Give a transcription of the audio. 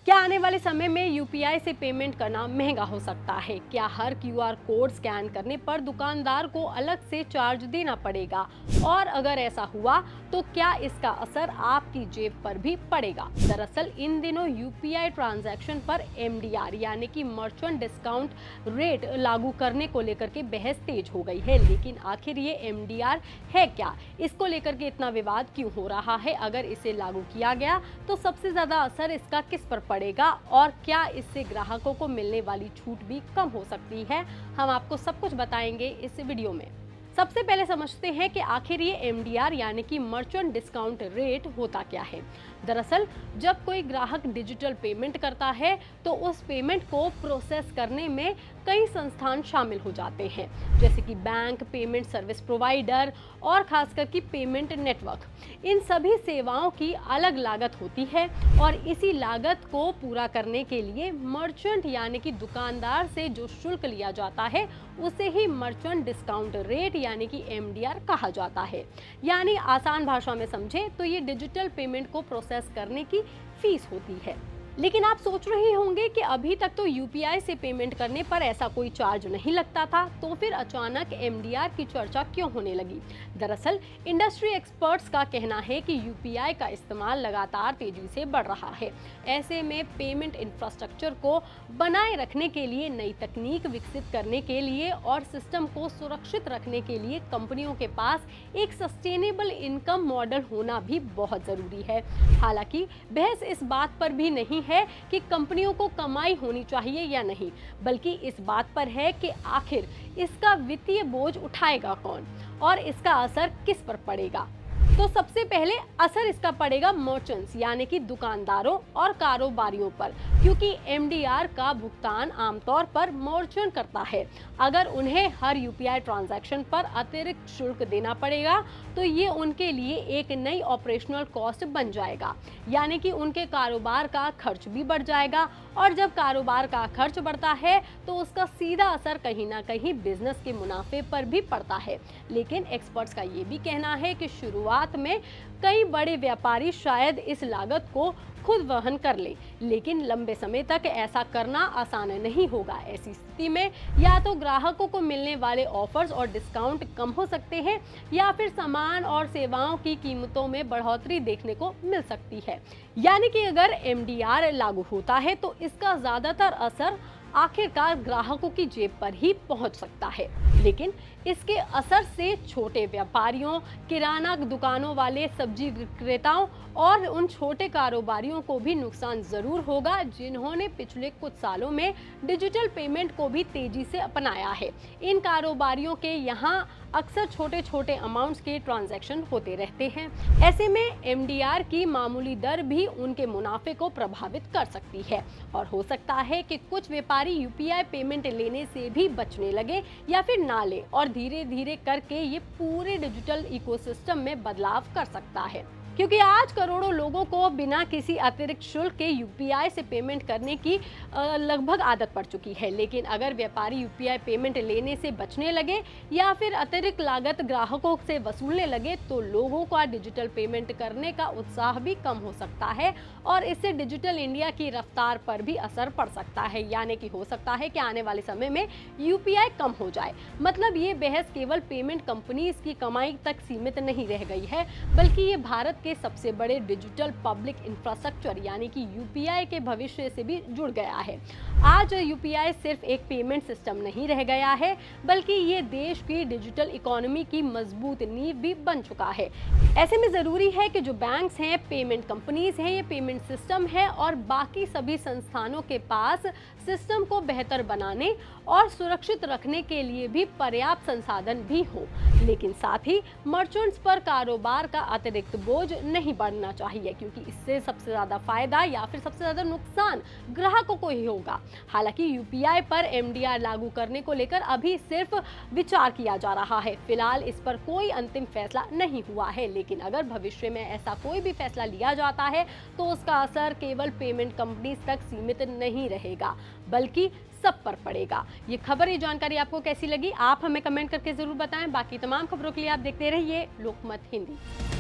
क्या आने वाले समय में यूपीआई से पेमेंट करना महंगा हो सकता है? क्या हर क्यूआर कोड स्कैन करने पर दुकानदार को अलग से चार्ज देना पड़ेगा? और अगर ऐसा हुआ तो क्या इसका असर आपकी जेब पर भी पड़ेगा? दरअसल इन दिनों यूपीआई ट्रांजैक्शन पर एमडीआर यानी कि मर्चेंट डिस्काउंट रेट लागू करने को लेकर के बहस तेज हो गई है। लेकिन आखिर ये एमडीआर है क्या? इसको लेकर के इतना विवाद क्यों हो रहा है? अगर इसे लागू किया गया तो सबसे ज्यादा असर इसका किस पर पड़ेगा और क्या इससे ग्राहकों को मिलने वाली छूट भी कम हो सकती है? हम आपको सब कुछ बताएंगे इस वीडियो में। सबसे पहले समझते हैं कि आखिर ये एमडीआर यानी कि मर्चेंट डिस्काउंट रेट होता क्या है। दरअसल जब कोई ग्राहक डिजिटल पेमेंट करता है तो उस पेमेंट को प्रोसेस करने में कई संस्थान शामिल हो जाते हैं, जैसे कि बैंक, पेमेंट सर्विस प्रोवाइडर और खासकर कि पेमेंट नेटवर्क। इन सभी सेवाओं की अलग लागत होती है और इसी लागत को पूरा करने के लिए मर्चेंट यानी कि दुकानदार से जो शुल्क लिया जाता है उसे ही मर्चेंट डिस्काउंट रेट यानी कि एमडीआर कहा जाता है। यानी आसान भाषा में समझे तो ये डिजिटल पेमेंट को प्रोसेस करने की फीस होती है। लेकिन आप सोच रहे होंगे कि अभी तक तो यूपीआई से पेमेंट करने पर ऐसा कोई चार्ज नहीं लगता था, तो फिर अचानक एमडीआर की चर्चा क्यों होने लगी? दरअसल इंडस्ट्री एक्सपर्ट्स का कहना है कि यूपीआई का इस्तेमाल लगातार तेजी से बढ़ रहा है। ऐसे में पेमेंट इंफ्रास्ट्रक्चर को बनाए रखने के लिए, नई तकनीक विकसित करने के लिए और सिस्टम को सुरक्षित रखने के लिए कंपनियों के पास एक सस्टेनेबल इनकम मॉडल होना भी बहुत जरूरी है। हालांकि बहस इस बात पर भी नहीं है कि कंपनियों को कमाई होनी चाहिए या नहीं, बल्कि इस बात पर है कि आखिर इसका वित्तीय बोझ उठाएगा कौन और इसका असर किस पर पड़ेगा। तो सबसे पहले असर इसका पड़ेगा मर्चेंट्स यानी कि दुकानदारों और कारोबारियों पर, क्योंकि एमडीआर का भुगतान आमतौर पर मर्चेंट करता है। अगर उन्हें हर यूपीआई ट्रांजैक्शन पर अतिरिक्त शुल्क देना पड़ेगा तो ये उनके लिए एक नई ऑपरेशनल कॉस्ट बन जाएगा, यानी कि उनके कारोबार का खर्च भी बढ़ जाएगा। और जब कारोबार का खर्च बढ़ता है तो उसका सीधा असर कहीं ना कहीं बिजनेस के मुनाफे पर भी पड़ता है। लेकिन एक्सपर्ट्स का ये भी कहना है कि शुरुआत में कई बड़े व्यापारी शायद इस लागत को खुद वहन कर ले, लेकिन लंबे समय तक ऐसा करना आसान नहीं होगा। ऐसी स्थिति में या तो ग्राहकों को मिलने वाले ऑफर्स और डिस्काउंट कम हो सकते हैं या फिर सामान और सेवाओं की कीमतों में बढ़ोतरी देखने को मिल सकती है। यानी कि अगर एमडीआर लागू होता है तो इसका ज्यादातर असर आखिरकार ग्राहकों की जेब पर ही पहुंच सकता है। लेकिन इसके असर से छोटे व्यापारियों, किराना दुकानों वाले, सब्जी विक्रेताओं और उन छोटे कारोबारियों को भी नुकसान जरूर होगा जिन्होंने पिछले कुछ सालों में डिजिटल पेमेंट को भी तेजी से अपनाया है। इन कारोबारियों के यहाँ अक्सर छोटे छोटे अमाउंट्स के ट्रांजैक्शन होते रहते हैं। ऐसे में एमडीआर की मामूली दर भी उनके मुनाफे को प्रभावित कर सकती है और हो सकता है कि कुछ व्यापारी यूपीआई पेमेंट लेने से भी बचने लगे या फिर ना ले, और धीरे धीरे करके ये पूरे डिजिटल इकोसिस्टम में बदलाव कर सकता है। क्योंकि आज करोड़ों लोगों को बिना किसी अतिरिक्त शुल्क के यूपीआई से पेमेंट करने की लगभग आदत पड़ चुकी है। लेकिन अगर व्यापारी यूपीआई पेमेंट लेने से बचने लगे या फिर अतिरिक्त लागत ग्राहकों से वसूलने लगे तो लोगों का डिजिटल पेमेंट करने का उत्साह भी कम हो सकता है और इससे डिजिटल इंडिया की रफ्तार पर भी असर पड़ सकता है। यानी कि हो सकता है कि आने वाले समय में यूपीआई कम हो जाए। मतलब ये बहस केवल पेमेंट कंपनीज की कमाई तक सीमित नहीं रह गई है, बल्कि ये भारत के सबसे बड़े डिजिटल पब्लिक इंफ्रास्ट्रक्चर यानी कि यूपीआई के भविष्य से भी जुड़ गया है। आज यूपीआई सिर्फ एक पेमेंट सिस्टम नहीं रह गया है, बल्कि ये देश की डिजिटल इकोनॉमी की मजबूत नींव भी बन चुका है। ऐसे में जरूरी है कि जो बैंक्स हैं, पेमेंट कंपनीज हैं, ये पेमेंट सिस्टम है और बाकी सभी संस्थानों के पास सिस्टम को बेहतर बनाने और सुरक्षित रखने के लिए भी पर्याप्त संसाधन भी हो। लेकिन साथ ही मर्चेंट्स पर कारोबार का अतिरिक्त बोझ नहीं बढ़ना चाहिए, क्योंकि इससे सबसे ज्यादा फायदा या फिर सबसे ज्यादा नुकसान ग्राहकों को ही होगा। हालांकि यूपीआई पर एमडीआर लागू करने को लेकर अभी सिर्फ विचार किया जा रहा है। फिलहाल इस पर कोई अंतिम फैसला नहीं हुआ है, लेकिन अगर भविष्य में ऐसा कोई भी फैसला लिया जाता है तो उसका असर केवल पेमेंट कंपनीज तक सीमित नहीं रहेगा, बल्कि सब पर पड़ेगा। ये खबर, ये जानकारी आपको कैसी लगी? आप हमें कमेंट करके जरूर बताएं। बाकी तमाम खबरों के लिए आप देखते रहिए लोकमत हिंदी।